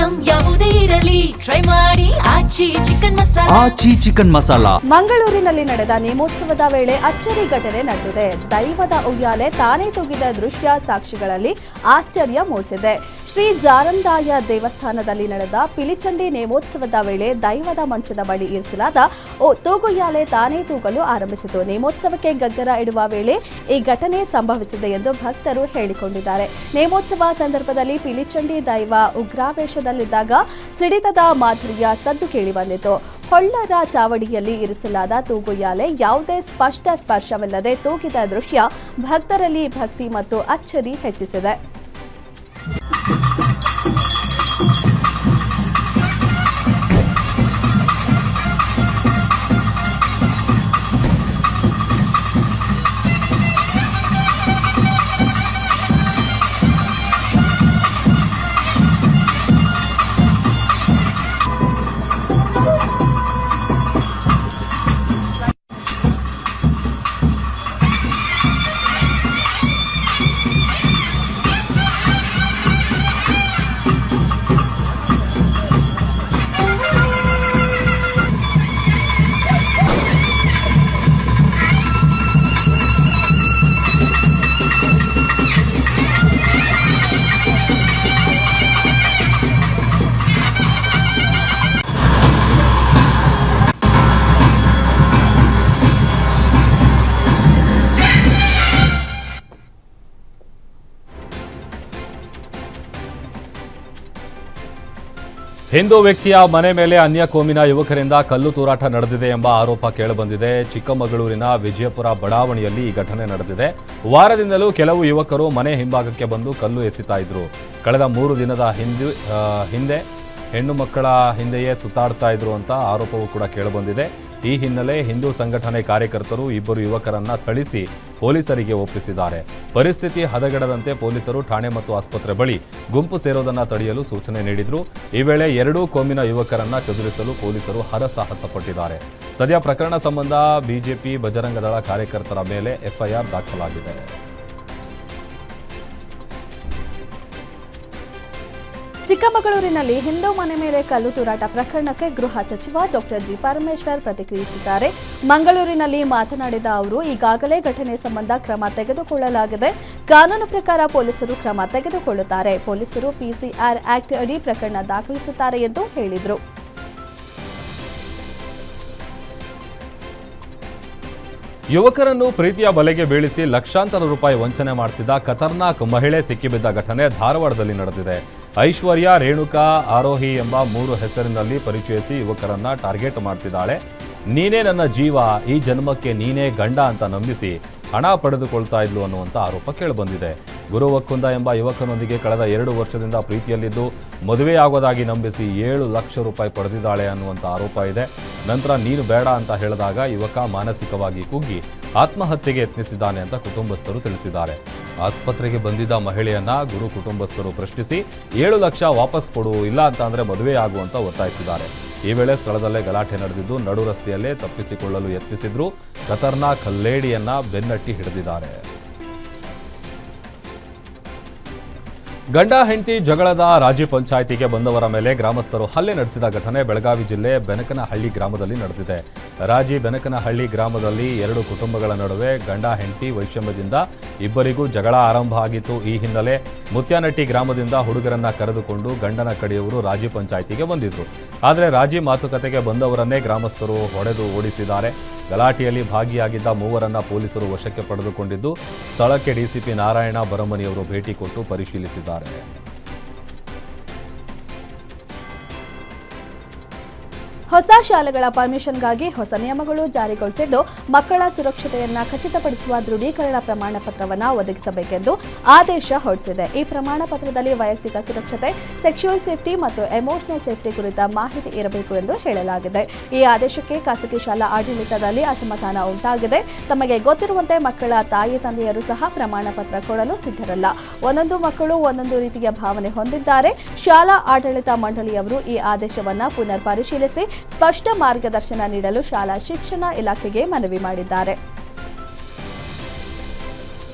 Item ಯಾವುದೇ ಇರಲಿ try ಮಾಡಿ ಆಚಿ ಚಿಕನ್ ಮಸಾಲಾ. ಮಂಗಳೂರಿನಲ್ಲಿ ನಡೆದ ನೇಮೋತ್ಸವದ ವೇಳೆ ಅಚ್ಚರಿ ಘಟನೆ ನಡೆದಿದೆ. ದೈವದ ಉಯ್ಯಾಲೆ ತಾನೇ ತೂಗಿದ ದೃಶ್ಯ ಸಾಕ್ಷಿಗಳಲ್ಲಿ ಆಶ್ಚರ್ಯ ಮೂಡಿಸಿದೆ. ಶ್ರೀ ಜಾರಂದಾಯ ದೇವಸ್ಥಾನದಲ್ಲಿ ನಡೆದ ಪಿಲಿಚಂಡಿ ನೇಮೋತ್ಸವದ ವೇಳೆ ದೈವದ ಮಂಚದ ಬಳಿ ಇರಿಸಲಾದ ತೂಗುಯ್ಯಾಲೆ ತಾನೇ ತೂಗಲು ಆರಂಭಿಸಿತು. ನೇಮೋತ್ಸವಕ್ಕೆ ಗಗ್ಗರ ಇಡುವ ವೇಳೆ ಈ ಘಟನೆ ಸಂಭವಿಸಿದೆ ಎಂದು ಭಕ್ತರು ಹೇಳಿಕೊಂಡಿದ್ದಾರೆ. ನೇಮೋತ್ಸವ ಸಂದರ್ಭದಲ್ಲಿ ಪಿಲಿಚಂಡಿ ದೈವ ಉಗ್ರಾವೇಶದಲ್ಲಿದ್ದಾಗ ಸಿಡಿತದ ಮಾಧುರ್ಯ ಸದ್ದು ಕೇಳಿಬಂದಿತು. ಹೊಳ್ಳರ ಚಾವಡಿಯಲ್ಲಿ ಇರಿಸಲಾದ ತೂಗುಯ್ಯಾಲೆ ಯಾವುದೇ ಸ್ಪಷ್ಟ ಸ್ಪರ್ಶವಿಲ್ಲದೆ ತೂಗಿದ ದೃಶ್ಯ ಭಕ್ತರಲ್ಲಿ ಭಕ್ತಿ ಮತ್ತು ಅಚ್ಚರಿ ಹೆಚ್ಚಿಸಿದೆ. ಹಿಂದೂ ವ್ಯಕ್ತಿಯ ಮನೆ ಮೇಲೆ ಅನ್ಯ ಕೋಮಿನ ಯುವಕರಿಂದ ಕಲ್ಲು ತೂರಾಟ ನಡೆದಿದೆ ಎಂಬ ಆರೋಪ ಕೇಳಿಬಂದಿದೆ. ಚಿಕ್ಕಮಗಳೂರಿನ ವಿಜಯಪುರ ಬಡಾವಣೆಯಲ್ಲಿ ಈ ಘಟನೆ ನಡೆದಿದೆ. ವಾರದಿಂದಲೂ ಕೆಲವು ಯುವಕರು ಮನೆ ಹಿಂಭಾಗಕ್ಕೆ ಬಂದು ಕಲ್ಲು ಎಸಿತಾ ಇದ್ರು. ಕಳೆದ 3 ದಿನದ ಹಿಂದೆ ಹೆಣ್ಣು ಮಕ್ಕಳ ಹಿಂದೆಯೇ ಸುತ್ತಾಡ್ತಾ ಇದ್ರು ಅಂತ ಆರೋಪವೂ ಕೂಡ ಕೇಳಿಬಂದಿದೆ. ಈ ಹಿನ್ನೆಲೆ ಹಿಂದೂ ಸಂಘಟನೆ ಕಾರ್ಯಕರ್ತರು ಇಬ್ಬರು ಯುವಕರನ್ನ ಥಳಿಸಿ ಪೊಲೀಸರಿಗೆ ಒಪ್ಪಿಸಿದ್ದಾರೆ. ಪರಿಸ್ಥಿತಿ ಹದಗೆಡದಂತೆ ಪೊಲೀಸರು ಠಾಣೆ ಮತ್ತು ಆಸ್ಪತ್ರೆ ಬಳಿ ಗುಂಪು ಸೇರೋದನ್ನ ತಡೆಯಲು ಸೂಚನೆ ನೀಡಿದ್ರು. ಈ ವೇಳೆ 2 ಕೋಮಿನ ಯುವಕರನ್ನ ಚದುರಿಸಲು ಪೊಲೀಸರು ಹರಸಾಹಸ ಪಟ್ಟಿದ್ದಾರೆ. ಸದ್ಯ ಪ್ರಕರಣ ಸಂಬಂಧ ಬಿಜೆಪಿ ಬಜರಂಗ ದಳ ಕಾರ್ಯಕರ್ತರ ಮೇಲೆ ಎಫ್ಐಆರ್ ದಾಖಲಾಗಿದೆ. ಚಿಕ್ಕಮಗಳೂರಿನಲ್ಲಿ ಹಿಂದೂ ಮನೆ ಮೇಲೆ ಕಲ್ಲು ತೂರಾಟ ಪ್ರಕರಣಕ್ಕೆ ಗೃಹ ಸಚಿವ ಡಾಕ್ಟರ್ ಜಿ ಪರಮೇಶ್ವರ್ ಪ್ರತಿಕ್ರಿಯಿಸಿದ್ದಾರೆ. ಮಂಗಳೂರಿನಲ್ಲಿ ಮಾತನಾಡಿದ ಅವರು, ಈಗಾಗಲೇ ಘಟನೆ ಸಂಬಂಧ ಕ್ರಮ ತೆಗೆದುಕೊಳ್ಳಲಾಗಿದೆ. ಕಾನೂನು ಪ್ರಕಾರ ಪೊಲೀಸರು ಕ್ರಮ ತೆಗೆದುಕೊಳ್ಳುತ್ತಾರೆ. ಪೊಲೀಸರು ಪಿಸಿಆರ್ ಆಕ್ಟ್ ಅಡಿ ಪ್ರಕರಣ ದಾಖಲಿಸುತ್ತಾರೆ ಎಂದು ಹೇಳಿದರು. ಯುವಕರನ್ನು ಪ್ರೀತಿಯ ಬಲೆಗೆ ಬೀಳಿಸಿ ಲಕ್ಷಾಂತರ ರೂಪಾಯಿ ವಂಚನೆ ಮಾಡುತ್ತಿದ್ದ ಖತರ್ನಾಕ್ ಮಹಿಳೆ ಸಿಕ್ಕಿಬಿದ್ದ ಘಟನೆ ಧಾರವಾಡದಲ್ಲಿ ನಡೆದಿದೆ. ಐಶ್ವರ್ಯ, ರೇಣುಕಾ, ಆರೋಹಿ ಎಂಬ 3 ಹೆಸರಿನಲ್ಲಿ ಪರಿಚಯಿಸಿ ಯುವಕರನ್ನ ಟಾರ್ಗೆಟ್ ಮಾಡ್ತಿದ್ದಾಳೆ. ನೀನೇ ನನ್ನ ಜೀವ, ಈ ಜನ್ಮಕ್ಕೆ ನೀನೇ ಗಂಡ ಅಂತ ನಂಬಿಸಿ ಹಣ ಪಡೆದುಕೊಳ್ತಾ ಇದ್ಲು ಅನ್ನುವಂಥ ಆರೋಪ ಕೇಳಿಬಂದಿದೆ. ಗುರು ವಕ್ಕುಂದ ಎಂಬ ಯುವಕನೊಂದಿಗೆ ಕಳೆದ 2 ವರ್ಷದಿಂದ ಪ್ರೀತಿಯಲ್ಲಿದ್ದು ಮದುವೆಯಾಗೋದಾಗಿ ನಂಬಿಸಿ 7 ಲಕ್ಷ ರೂಪಾಯಿ ಪಡೆದಿದ್ದಾಳೆ ಅನ್ನುವಂಥ ಆರೋಪ ಇದೆ. ನಂತರ ನೀನು ಬೇಡ ಅಂತ ಹೇಳಿದಾಗ ಯುವಕ ಮಾನಸಿಕವಾಗಿ ಕುಗ್ಗಿ ಆತ್ಮಹತ್ಯೆಗೆ ಯತ್ನಿಸಿದ್ದಾನೆ ಅಂತ ಕುಟುಂಬಸ್ಥರು ತಿಳಿಸಿದ್ದಾರೆ. ಆಸ್ಪತ್ರೆಗೆ ಬಂದಿದ್ದ ಮಹಿಳೆಯನ್ನ ಗುರು ಕುಟುಂಬಸ್ಥರು ಪ್ರಶ್ನಿಸಿ 7 ಲಕ್ಷ ವಾಪಸ್ ಕೊಡು, ಇಲ್ಲ ಅಂತ ಅಂದ್ರೆ ಮದುವೆಯಾಗುವಂತ ಒತ್ತಾಯಿಸಿದ್ದಾರೆ. ಈ ವೇಳೆ ಸ್ಥಳದಲ್ಲೇ ಗಲಾಟೆ ನಡೆದಿದ್ದು ನಡು ರಸ್ತೆಯಲ್ಲೇ ತಪ್ಪಿಸಿಕೊಳ್ಳಲು ಯತ್ನಿಸಿದ್ರು. ಖತರ್ನಾಕ್ ಲೇಡಿಯನ್ನ ಬೆನ್ನಟ್ಟಿ ಹಿಡಿದಿದ್ದಾರೆ. ಗಂಡ ಹೆಂಡತಿ ಜಗಳದ ರಾಜಿ ಪಂಚಾಯಿತಿಗೆ ಬಂದವರ ಮೇಲೆ ಗ್ರಾಮಸ್ಥರು ಹಲ್ಲೆ ನಡೆಸಿದ ಘಟನೆ ಬೆಳಗಾವಿ ಜಿಲ್ಲೆ ಬೆನಕನಹಳ್ಳಿ ಗ್ರಾಮದಲ್ಲಿ ನಡೆದಿದೆ. ರಾಜಿ ಬೆನಕನಹಳ್ಳಿ ಗ್ರಾಮದಲ್ಲಿ 2 ಕುಟುಂಬಗಳ ನಡುವೆ ಗಂಡ ಹೆಂಡತಿ ವೈಷಮ್ಯದಿಂದ ಇಬ್ಬರಿಗೂ ಜಗಳ ಆರಂಭ ಆಗಿತ್ತು. ಈ ಹಿನ್ನೆಲೆ ಮುತ್ಯಾನಟ್ಟಿ ಗ್ರಾಮದಿಂದ ಹುಡುಗರನ್ನ ಕರೆದುಕೊಂಡು ಗಂಡನ ಕಡೆಯವರು ರಾಜಿ ಪಂಚಾಯಿತಿಗೆ ಬಂದಿದ್ರು. ಆದರೆ ರಾಜಿ ಮಾತುಕತೆಗೆ ಬಂದವರನ್ನೇ ಗ್ರಾಮಸ್ಥರು ಹೊಡೆದು ಓಡಿಸಿದ್ದಾರೆ. ಗಲಾಟೆಯಲ್ಲಿ ಭಾಗಿಯಾಗಿದ್ದ 3ರನ್ನ ಪೊಲೀಸರು ವಶಕ್ಕೆ ಪಡೆದುಕೊಂಡಿದ್ದು ಸ್ಥಳಕ್ಕೆ ಡಿಸಿಪಿ ನಾರಾಯಣ ಬರಮನಿಯವರು ಭೇಟಿ ಕೊಟ್ಟು ಪರಿಶೀಲಿಸಿದ್ದಾರೆ. ಹೊಸ ಶಾಲೆಗಳ ಪರ್ಮಿಷನ್ಗಾಗಿ ಹೊಸ ನಿಯಮಗಳು ಜಾರಿಗೊಳಿಸಿದ್ದು ಮಕ್ಕಳ ಸುರಕ್ಷತೆಯನ್ನು ಖಚಿತಪಡಿಸುವ ದೃಢೀಕರಣ ಪ್ರಮಾಣ ಪತ್ರವನ್ನು ಒದಗಿಸಬೇಕೆಂದು ಆದೇಶ ಹೊರಡಿಸಿದೆ. ಈ ಪ್ರಮಾಣ ಪತ್ರದಲ್ಲಿ ವೈಯಕ್ತಿಕ ಸುರಕ್ಷತೆ, ಸೆಕ್ಸುವಲ್ ಸೇಫ್ಟಿ ಮತ್ತು ಎಮೋಷನಲ್ ಸೇಫ್ಟಿ ಕುರಿತ ಮಾಹಿತಿ ಇರಬೇಕು ಎಂದು ಹೇಳಲಾಗಿದೆ. ಈ ಆದೇಶಕ್ಕೆ ಖಾಸಗಿ ಶಾಲಾ ಆಡಳಿತದಲ್ಲಿ ಅಸಮಾಧಾನ ಉಂಟಾಗಿದೆ. ತಮಗೆ ಗೊತ್ತಿರುವಂತೆ ಮಕ್ಕಳ ತಾಯಿ ತಂದೆಯರು ಸಹ ಪ್ರಮಾಣ ಪತ್ರ ಕೊಡಲು ಸಿದ್ಧರಲ್ಲ. ಒಂದೊಂದು ಮಕ್ಕಳು ಒಂದೊಂದು ರೀತಿಯ ಭಾವನೆ ಹೊಂದಿದ್ದಾರೆ. ಶಾಲಾ ಆಡಳಿತ ಮಂಡಳಿಯವರು ಈ ಆದೇಶವನ್ನು ಪುನರ್ ಪರಿಶೀಲಿಸಿ ಸ್ಪಷ್ಟ ಮಾರ್ಗದರ್ಶನ ನೀಡಲು ಶಾಲಾ ಶಿಕ್ಷಣ ಇಲಾಖೆಗೆ ಮನವಿ ಮಾಡಿದ್ದಾರೆ.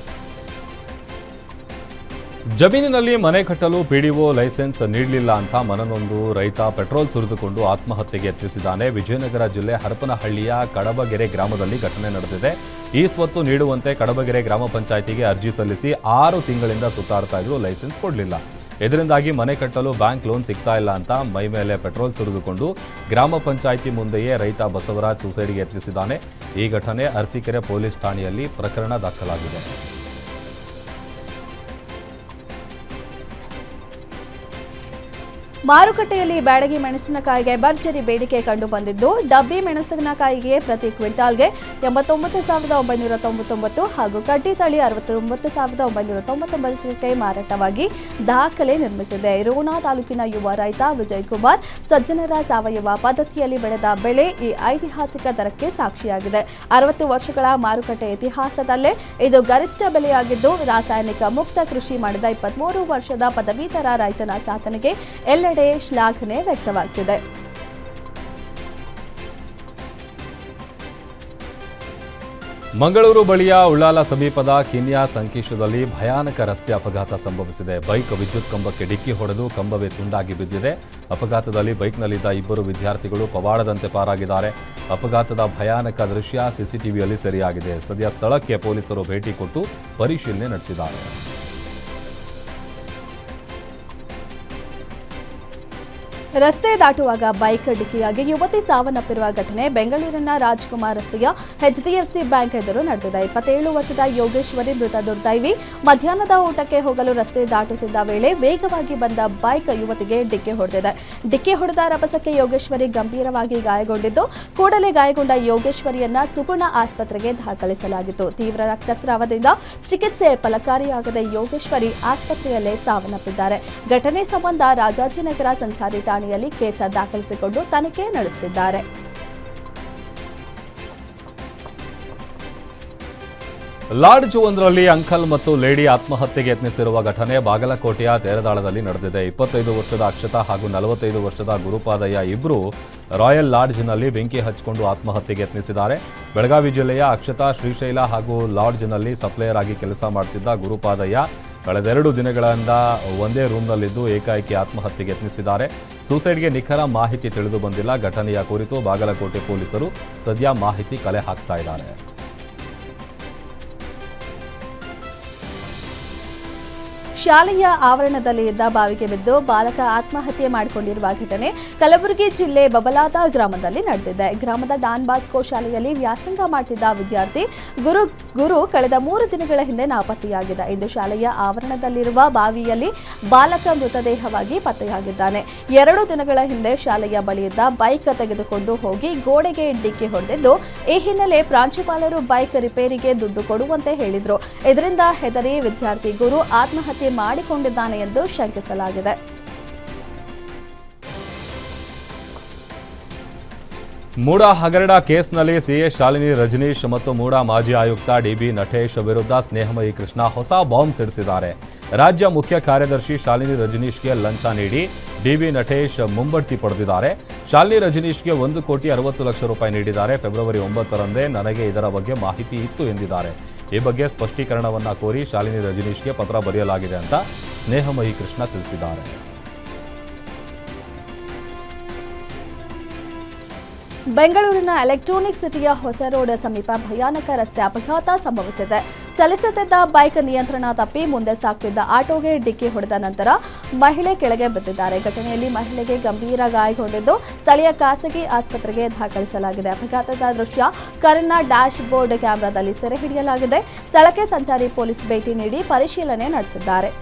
ಜಮೀನಿನಲ್ಲಿ ಮನೆ ಕಟ್ಟಲು ಪಿಡಿಒ ಲೈಸೆನ್ಸ್ ನೀಡಲಿಲ್ಲ ಅಂತ ಮನನೊಂದು ರೈತ ಪೆಟ್ರೋಲ್ ಸುರಿದುಕೊಂಡು ಆತ್ಮಹತ್ಯೆಗೆ ಯತ್ನಿಸಿದ್ದಾನೆ. ವಿಜಯನಗರ ಜಿಲ್ಲೆ ಹರಪನಹಳ್ಳಿಯ ಕಡಬಗೆರೆ ಗ್ರಾಮದಲ್ಲಿ ಘಟನೆ ನಡೆದಿದೆ. ಈ ಸ್ವತ್ತು ನೀಡುವಂತೆ ಕಡಬಗೆರೆ ಗ್ರಾಮ ಪಂಚಾಯಿತಿಗೆ ಅರ್ಜಿ ಸಲ್ಲಿಸಿ 6 ತಿಂಗಳಿಂದ ಸುತ್ತಾಡ್ತಾ ಇದ್ರು, ಲೈಸೆನ್ಸ್ ಕೊಡಲಿಲ್ಲ. ಇದರಿಂದಾಗಿ ಮನೆ ಕಟ್ಟಲು ಬ್ಯಾಂಕ್ ಲೋನ್ ಸಿಗ್ತಾ ಇಲ್ಲ ಅಂತ ಮೈ ಮೇಲೆ ಪೆಟ್ರೋಲ್ ಸುರಿದುಕೊಂಡು ಗ್ರಾಮ ಪಂಚಾಯಿತಿ ಮುಂದೆಯೇ ರೈತ ಬಸವರಾಜ್ ಸುಸೈಡ್ಗೆ ಯತ್ನಿಸಿದ್ದಾನೆ. ಈ ಘಟನೆ ಅರಸೀಕೆರೆ ಪೊಲೀಸ್ ಠಾಣೆಯಲ್ಲಿ ಪ್ರಕರಣ ದಾಖಲಾಗಿದೆ. ಮಾರುಕಟ್ಟೆಯಲ್ಲಿ ಬ್ಯಾಡಗಿ ಮೆಣಸಿನಕಾಯಿಗೆ ಭರ್ಜರಿ ಬೇಡಿಕೆ ಕಂಡು ಬಂದಿದ್ದು, ಡಬ್ಬಿ ಮೆಣಸಿನಕಾಯಿಗೆ ಪ್ರತಿ ಕ್ವಿಂಟಾಲ್ಗೆ 89,999 ಹಾಗೂ ಕಡ್ಡಿ ತಳಿ 69,999ಕ್ಕೆ ಮಾರಾಟವಾಗಿ ದಾಖಲೆ ನಿರ್ಮಿಸಿದೆ. ರೋಣ ತಾಲೂಕಿನ ಯುವ ರೈತ ವಿಜಯ್ ಕುಮಾರ್ ಸಜ್ಜನರ ಸಾವಯವ ಪದ್ಧತಿಯಲ್ಲಿ ಬೆಳೆದ ಬೆಳೆ ಈ ಐತಿಹಾಸಿಕ ದರಕ್ಕೆ ಸಾಕ್ಷಿಯಾಗಿದೆ. 60 ವರ್ಷಗಳ ಮಾರುಕಟ್ಟೆ ಇತಿಹಾಸದಲ್ಲೇ ಇದು ಗರಿಷ್ಠ ಬೆಲೆಯಾಗಿದ್ದು, ರಾಸಾಯನಿಕ ಮುಕ್ತ ಕೃಷಿ ಮಾಡಿದ 23 ವರ್ಷದ ಪದವೀಧರ ರೈತನ ಸಾಧನೆಗೆ ಎಲ್ಲೆಡೆ ಶ್ಲಾಘನೆ ವ್ಯಕ್ತವಾಗ್ತಿದೆ. ಮಂಗಳೂರು ಬಳಿಯ ಉಳ್ಳಾಲ ಸಮೀಪದ ಕಿನ್ಯಾ ಸಂಕೀಶದಲ್ಲಿ ಭಯಾನಕ ರಸ್ತೆ ಅಪಘಾತ ಸಂಭವಿಸಿದೆ. ಬೈಕ್ ವಿದ್ಯುತ್ ಕಂಬಕ್ಕೆ ಡಿಕ್ಕಿ ಹೊಡೆದು ಕಂಬವೇ ತುಂಡಾಗಿ ಬಿದ್ದಿದೆ. ಅಪಘಾತದಲ್ಲಿ ಬೈಕ್ನಲ್ಲಿದ್ದ 2 ವಿದ್ಯಾರ್ಥಿಗಳು ಪವಾಡದಂತೆ ಪಾರಾಗಿದ್ದಾರೆ. ಅಪಘಾತದ ಭಯಾನಕ ದೃಶ್ಯ ಸಿಸಿಟಿವಿಯಲ್ಲಿ ಸೆರೆಯಾಗಿದೆ. ಸದ್ಯ ಸ್ಥಳಕ್ಕೆ ಪೊಲೀಸರು ಭೇಟಿ ಕೊಟ್ಟು ಪರಿಶೀಲನೆ ನಡೆಸಿದ್ದಾರೆ. ರಸ್ತೆ ದಾಟುವಾಗ ಬೈಕ್ ಡಿಕ್ಕಿಯಾಗಿ ಯುವತಿ ಸಾವನ್ನಪ್ಪಿರುವ ಘಟನೆ ಬೆಂಗಳೂರಿನ ರಾಜ್ಕುಮಾರ್ ರಸ್ತೆಯ HDFC ಬ್ಯಾಂಕ್ ಎದುರು ನಡೆದಿದೆ. 27 ವರ್ಷದ ಯೋಗೇಶ್ವರಿ ಮೃತ ದುರ್ದೈವಿ. ಮಧ್ಯಾಹ್ನದ ಊಟಕ್ಕೆ ಹೋಗಲು ರಸ್ತೆ ದಾಟುತ್ತಿದ್ದ ವೇಳೆ ವೇಗವಾಗಿ ಬಂದ ಬೈಕ್ ಯುವತಿಗೆ ಡಿಕ್ಕಿ ಹೊಡೆದಿದೆ. ಡಿಕ್ಕಿ ಹೊಡೆದ ರಭಸಕ್ಕೆ ಯೋಗೇಶ್ವರಿ ಗಂಭೀರವಾಗಿ ಗಾಯಗೊಂಡಿದ್ದು, ಕೂಡಲೇ ಗಾಯಗೊಂಡ ಯೋಗೇಶ್ವರಿಯನ್ನ ಸುಗುಣ ಆಸ್ಪತ್ರೆಗೆ ದಾಖಲಿಸಲಾಗಿತ್ತು. ತೀವ್ರ ರಕ್ತಸ್ರಾವದಿಂದ ಚಿಕಿತ್ಸೆ ಫಲಕಾರಿಯಾಗದೆ ಯೋಗೇಶ್ವರಿ ಆಸ್ಪತ್ರೆಯಲ್ಲೇ ಸಾವನ್ನಪ್ಪಿದ್ದಾರೆ. ಘಟನೆ ಸಂಬಂಧ ರಾಜಾಜಿನಗರ ಸಂಚಾರಿ ಠಾಣೆಯಲ್ಲಿ ಕೇಸ ದಾಖಲಿಸಿಕೊಂಡು ತನಿಖೆ ನಡೆಸುತ್ತಿದ್ದಾರೆ. ಲಾಡ್ಜ್ ಒಂದರಲ್ಲಿ ಅಂಕಲ್ ಮತ್ತು ಲೇಡಿ ಆತ್ಮಹತ್ಯೆಗೆ ಯತ್ನಿಸಿರುವ ಘಟನೆ ಬಾಗಲಕೋಟೆಯ ತೇರದಾಳದಲ್ಲಿ ನಡೆದಿದೆ. 25 ವರ್ಷದ ಅಕ್ಷತಾ ಹಾಗೂ 45 ವರ್ಷದ ಗುರುಪಾದಯ್ಯ ಇಬ್ಬರು ರಾಯಲ್ ಲಾಡ್ಜ್ನಲ್ಲಿ ಬೆಂಕಿ ಹಚ್ಚಿಕೊಂಡು ಆತ್ಮಹತ್ಯೆಗೆ ಯತ್ನಿಸಿದ್ದಾರೆ. ಬೆಳಗಾವಿ ಜಿಲ್ಲೆಯ ಅಕ್ಷತಾ ಶ್ರೀಶೈಲ ಹಾಗೂ ಲಾಡ್ಜ್ನಲ್ಲಿ ಸಪ್ಲೈಯರ್ ಆಗಿ ಕೆಲಸ ಮಾಡುತ್ತಿದ್ದ ಗುರುಪಾದಯ್ಯ ಕಳೆದ 2 ದಿನಗಳಿಂದ ಒಂದೇ ರೂಮ್ನಲ್ಲಿದ್ದು ಏಕಾಏಕಿ ಆತ್ಮಹತ್ಯೆಗೆ ಯತ್ನಿಸಿದ್ದಾರೆ. ಸೂಸೈಡ್ಗೆ ನಿಖರ ಮಾಹಿತಿ ತಿಳಿದು ಬಂದಿಲ್ಲ. ಘಟನೆಯ ಕುರಿತು ಬಾಗಲಕೋಟೆ ಪೊಲೀಸರು ಸದ್ಯ ಮಾಹಿತಿ ಕಲೆ ಹಾಕ್ತಾ ಇದ್ದಾರೆ. ಶಾಲೆಯ ಆವರಣದಲ್ಲಿ ಇದ್ದ ಬಾವಿಗೆ ಬಿದ್ದು ಬಾಲಕ ಆತ್ಮಹತ್ಯೆ ಮಾಡಿಕೊಂಡಿರುವ ಘಟನೆ ಕಲಬುರಗಿ ಜಿಲ್ಲೆ ಬಬಲಾದ ಗ್ರಾಮದಲ್ಲಿ ನಡೆದಿದೆ. ಗ್ರಾಮದ ಡಾನ್ ಬಾಸ್ಕೋ ಶಾಲೆಯಲ್ಲಿ ವ್ಯಾಸಂಗ ಮಾಡುತ್ತಿದ್ದ ವಿದ್ಯಾರ್ಥಿ ಗುರು ಕಳೆದ 3 ದಿನಗಳ ಹಿಂದೆ ನಾಪತ್ತೆಯಾಗಿದೆ. ಇಂದು ಶಾಲೆಯ ಆವರಣದಲ್ಲಿರುವ ಬಾವಿಯಲ್ಲಿ ಬಾಲಕ ಮೃತದೇಹವಾಗಿ ಪತ್ತೆಯಾಗಿದ್ದಾನೆ. 2 ದಿನಗಳ ಹಿಂದೆ ಶಾಲೆಯ ಬಳಿಯಿದ್ದ ಬೈಕ್ ತೆಗೆದುಕೊಂಡು ಹೋಗಿ ಗೋಡೆಗೆ ಡಿಕ್ಕಿ ಹೊಡೆದಿದ್ದು, ಈ ಹಿನ್ನೆಲೆ ಪ್ರಾಂಶುಪಾಲರು ಬೈಕ್ ರಿಪೇರಿಗೆ ದುಡ್ಡು ಕೊಡುವಂತೆ ಹೇಳಿದ್ರು. ಇದರಿಂದ ಹೆದರಿ ವಿದ್ಯಾರ್ಥಿ ಗುರು ಆತ್ಮಹತ್ಯೆ ಮಾಡಿಕೊಂಡಿದ್ದಾನೆ ಎಂದು ಶಂಕಿಸಲಾಗಿದೆ. ಮೂಡಾ ಹಗರಣ ಕೇಸ್ನಲ್ಲಿ ಸಿಎಸ್ ಶಾಲಿನಿ ರಜನೀಶ್ ಮತ್ತು ಮೂಡಾ ಮಾಜಿ ಆಯುಕ್ತ ಡಿಬಿ ನಟೇಶ್ ವಿರುದ್ಧ ಸ್ನೇಹಮಯಿ ಕೃಷ್ಣ ಹೊಸ ಬಾಂಬ್ ಸಿಡಿಸಿದ್ದಾರೆ. ರಾಜ್ಯ ಮುಖ್ಯ ಕಾರ್ಯದರ್ಶಿ ಶಾಲಿನಿ ರಜನೀಶ್ಗೆ ಲಂಚ ನೀಡಿ ಡಿಬಿ ನಟೇಶ್ ಮುಂಬಡ್ತಿ ಪಡೆದಿದ್ದಾರೆ. ಶಾಲಿನಿ ರಜನೀಶ್ಗೆ 1,60,00,000 ರೂಪಾಯಿ ನೀಡಿದ್ದಾರೆ. ಫೆಬ್ರವರಿ 9ರಂದೇ ನನಗೆ ಇದರ ಬಗ್ಗೆ ಮಾಹಿತಿ ಇತ್ತು ಎಂದಿದ್ದಾರೆ. ಈ ಬಗ್ಗೆ ಸ್ಪಷ್ಟೀಕರಣವನ್ನ ಕೋರಿ ಶಾಲಿನಿ ರಜನೀಶ್ಗೆ ಪತ್ರ ಬರೆಯಲಾಗಿದೆ ಅಂತ ಸ್ನೇಹಮಯಿ ಕೃಷ್ಣ ತಿಳಿಸಿದ್ದಾರೆ. ಬೆಂಗಳೂರಿನ ಎಲೆಕ್ಟ್ರಾನಿಕ್ ಸಿಟಿಯ ಹೊಸ ರೋಡ್ ಸಮೀಪ ಭಯಾನಕ ರಸ್ತೆ ಅಪಘಾತ ಸಂಭವಿಸಿದೆ. ಚಲಿಸುತ್ತಿದ್ದ ಬೈಕ್ ನಿಯಂತ್ರಣ ತಪ್ಪಿ ಮುಂದೆ ಸಾಗ್ತಿದ್ದ ಆಟೋಗೆ ಡಿಕ್ಕಿ ಹೊಡೆದ ನಂತರ ಮಹಿಳೆ ಕೆಳಗೆ ಬಿದ್ದಿದ್ದಾರೆ. ಘಟನೆಯಲ್ಲಿ ಮಹಿಳೆಗೆ ಗಂಭೀರ ಗಾಯಗೊಂಡಿದ್ದು, ಸ್ಥಳೀಯ ಖಾಸಗಿ ಆಸ್ಪತ್ರೆಗೆ ದಾಖಲಿಸಲಾಗಿದೆ. ಅಪಘಾತದ ದೃಶ್ಯ ಕಾರಿನ ಡ್ಯಾಶ್ ಬೋರ್ಡ್ ಕ್ಯಾಮೆರಾದಲ್ಲಿ ಸೆರೆ ಹಿಡಿಯಲಾಗಿದೆ. ಸ್ಥಳಕ್ಕೆ ಸಂಚಾರಿ ಪೊಲೀಸ್ ಭೇಟಿ ನೀಡಿ ಪರಿಶೀಲನೆ ನಡೆಸಿದ್ದಾರೆ.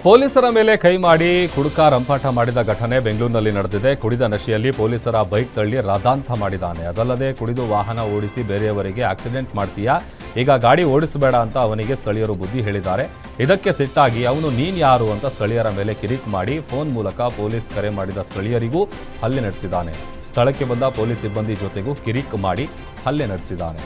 ಪೊಲೀಸರ ಮೇಲೆ ಕೈ ಮಾಡಿ ಕುಡುಕ ರಂಪಾಟ ಮಾಡಿದ ಘಟನೆ ಬೆಂಗಳೂರಿನಲ್ಲಿ ನಡೆದಿದೆ. ಕುಡಿದ ನಶೆಯಲ್ಲಿ ಪೊಲೀಸರ ಬೈಕ್ ತಳ್ಳಿ ರಾದಾಂತ ಮಾಡಿದ್ದಾನೆ. ಅದಲ್ಲದೆ ಕುಡಿದು ವಾಹನ ಓಡಿಸಿ ಬೇರೆಯವರಿಗೆ ಆಕ್ಸಿಡೆಂಟ್ ಮಾಡ್ತೀಯಾ, ಈಗ ಗಾಡಿ ಓಡಿಸಬೇಡ ಅಂತ ಅವನಿಗೆ ಸ್ಥಳೀಯರು ಬುದ್ಧಿ ಹೇಳಿದ್ದಾರೆ. ಇದಕ್ಕೆ ಸಿಟ್ಟಾಗಿ ಅವನು ನೀನ್ ಯಾರು ಅಂತ ಸ್ಥಳೀಯರ ಮೇಲೆ ಕಿರಿಕ್ ಮಾಡಿ ಫೋನ್ ಮೂಲಕ ಪೊಲೀಸ್ ಕರೆ ಮಾಡಿದ ಸ್ಥಳೀಯರಿಗೂ ಹಲ್ಲೆ ನಡೆಸಿದ್ದಾನೆ. ಸ್ಥಳಕ್ಕೆ ಬಂದ ಪೊಲೀಸ್ ಸಿಬ್ಬಂದಿ ಜೊತೆಗೂ ಕಿರಿಕ್ ಮಾಡಿ ಹಲ್ಲೆ ನಡೆಸಿದ್ದಾನೆ.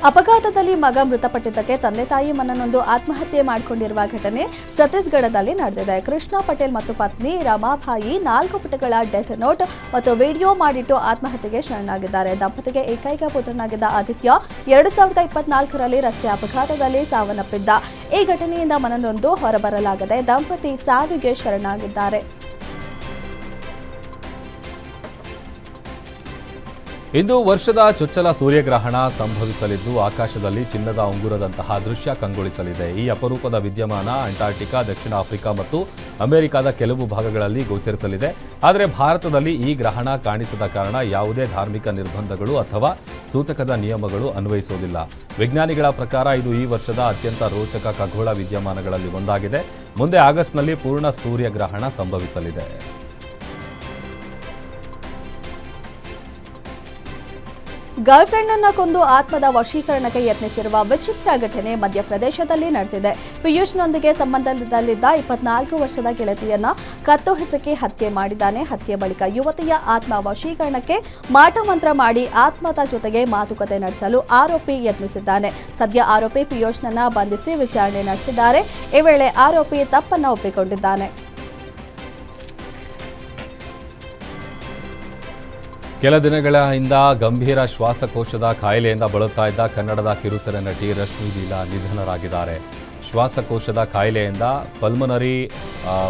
ಅಪಘಾತದಲ್ಲಿ ಮಗ ಮೃತಪಟ್ಟಿದ್ದಕ್ಕೆ ತಂದೆ ತಾಯಿ ಮನನೊಂದು ಆತ್ಮಹತ್ಯೆ ಮಾಡಿಕೊಂಡಿರುವ ಘಟನೆ ಛತ್ತೀಸ್ಗಢದಲ್ಲಿ ನಡೆದಿದೆ. ಕೃಷ್ಣ ಪಟೇಲ್ ಮತ್ತು ಪತ್ನಿ ರಮಾಬಾಯಿ 4 ಪುಟಗಳ ಡೆತ್ ನೋಟ್ ಮತ್ತು ವಿಡಿಯೋ ಮಾಡಿಟ್ಟು ಆತ್ಮಹತ್ಯೆಗೆ ಶರಣಾಗಿದ್ದಾರೆ. ದಂಪತಿಗೆ ಏಕೈಕ ಪುತ್ರನಾಗಿದ್ದ ಆದಿತ್ಯ 2024ರಲ್ಲಿ ರಸ್ತೆ ಅಪಘಾತದಲ್ಲಿ ಸಾವನ್ನಪ್ಪಿದ್ದ. ಈ ಘಟನೆಯಿಂದ ಮನನೊಂದು ಹೊರಬರಲಾಗದೆ ದಂಪತಿ ಸಾವಿಗೆ ಶರಣಾಗಿದ್ದಾರೆ. ಇಂದು ವರ್ಷದ ಚೊಚ್ಚಲ ಸೂರ್ಯಗ್ರಹಣ ಸಂಭವಿಸಲಿದ್ದು ಆಕಾಶದಲ್ಲಿ ಚಿನ್ನದ ಉಂಗುರದಂತಹ ದೃಶ್ಯ ಕಂಗೊಳಿಸಲಿದೆ. ಈ ಅಪರೂಪದ ವಿದ್ಯಮಾನ ಅಂಟಾರ್ಟಿಕಾ, ದಕ್ಷಿಣ ಆಫ್ರಿಕಾ ಮತ್ತು ಅಮೆರಿಕದ ಕೆಲವು ಭಾಗಗಳಲ್ಲಿ ಗೋಚರಿಸಲಿದೆ. ಆದರೆ ಭಾರತದಲ್ಲಿ ಈ ಗ್ರಹಣ ಕಾಣಿಸದ ಕಾರಣ ಯಾವುದೇ ಧಾರ್ಮಿಕ ನಿರ್ಬಂಧಗಳು ಅಥವಾ ಸೂತಕದ ನಿಯಮಗಳು ಅನ್ವಯಿಸುವುದಿಲ್ಲ. ವಿಜ್ಞಾನಿಗಳ ಪ್ರಕಾರ ಇದು ಈ ವರ್ಷದ ಅತ್ಯಂತ ರೋಚಕ ಖಗೋಳ ವಿದ್ಯಮಾನಗಳಲ್ಲಿ ಒಂದಾಗಿದೆ. ಮುಂದೆ ಆಗಸ್ಟ್ನಲ್ಲಿ ಪೂರ್ಣ ಸೂರ್ಯಗ್ರಹಣ ಸಂಭವಿಸಲಿದೆ. ಗರ್ಲ್ಫ್ರೆಂಡ್ ಅನ್ನ ಕೊಂದು ಆತ್ಮದ ವಶೀಕರಣಕ್ಕೆ ಯತ್ನಿಸಿರುವ ವಿಚಿತ್ರ ಘಟನೆ ಮಧ್ಯಪ್ರದೇಶದಲ್ಲಿ ನಡೆದಿದೆ. ಪಿಯೂಷ್ನೊಂದಿಗೆ ಸಂಬಂಧದಲ್ಲಿದ್ದ 24 ವರ್ಷದ ಗೆಳತಿಯನ್ನ ಕತ್ತು ಹಿಸುಕಿ ಹತ್ಯೆ ಮಾಡಿದ್ದಾನೆ. ಹತ್ಯೆ ಬಳಿಕ ಯುವತಿಯ ಆತ್ಮ ವಶೀಕರಣಕ್ಕೆ ಮಾಟಮಂತ್ರ ಮಾಡಿ ಆತ್ಮದ ಜೊತೆಗೆ ಮಾತುಕತೆ ನಡೆಸಲು ಆರೋಪಿ ಯತ್ನಿಸಿದ್ದಾನೆ. ಸದ್ಯ ಆರೋಪಿ ಪಿಯೂಷ್ನನ್ನ ಬಂಧಿಸಿ ವಿಚಾರಣೆ ನಡೆಸಿದ್ದಾರೆ. ಈ ವೇಳೆ ಆರೋಪಿ ತಪ್ಪನ್ನ ಒಪ್ಪಿಕೊಂಡಿದ್ದಾನೆ. ಕೆಲ ದಿನಗಳ ಹಿಂದ ಗಂಭೀರ ಶ್ವಾಸಕೋಶದ ಕಾಯಿಲೆಯಿಂದ ಬಳಲ್ತಾ ಇದ್ದ ಕನ್ನಡದ ಕಿರುತೆರೆ ನಟಿ ರಶ್ಮಿ ಲೀಲಾ ನಿಧನರಾಗಿದ್ದಾರೆ. ಶ್ವಾಸಕೋಶದ ಕಾಯಿಲೆಯಿಂದ ಪಲ್ಮನರಿ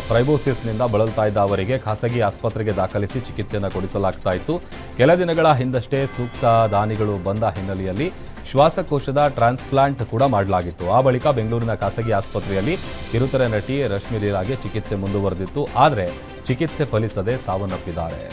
ಫೈಬ್ರೋಸಿಸ್ನಿಂದ ಬಳಲ್ತಾ ಇದ್ದ ಅವರಿಗೆ ಖಾಸಗಿ ಆಸ್ಪತ್ರೆಗೆ ದಾಖಲಿಸಿ ಚಿಕಿತ್ಸೆಯನ್ನು ಕೊಡಿಸಲಾಗ್ತಾ ಇತ್ತು. ಕೆಲ ದಿನಗಳ ಹಿಂದಷ್ಟೇ ಸೂಕ್ತ ದಾನಿಗಳು ಬಂದ ಹಿನ್ನೆಲೆಯಲ್ಲಿ ಶ್ವಾಸಕೋಶದ ಟ್ರಾನ್ಸ್ಪ್ಲಾಂಟ್ ಕೂಡ ಮಾಡಲಾಗಿತ್ತು. ಆ ಬಳಿಕ ಬೆಂಗಳೂರಿನ ಖಾಸಗಿ ಆಸ್ಪತ್ರೆಯಲ್ಲಿ ಕಿರುತೆರೆ ನಟಿ ರಶ್ಮಿ ಲೀಲಾಗೆ ಚಿಕಿತ್ಸೆ ಮುಂದುವರೆದಿತ್ತು. ಆದರೆ ಚಿಕಿತ್ಸೆ ಫಲಿಸದೆ ಸಾವನ್ನಪ್ಪಿದ್ದಾರೆ.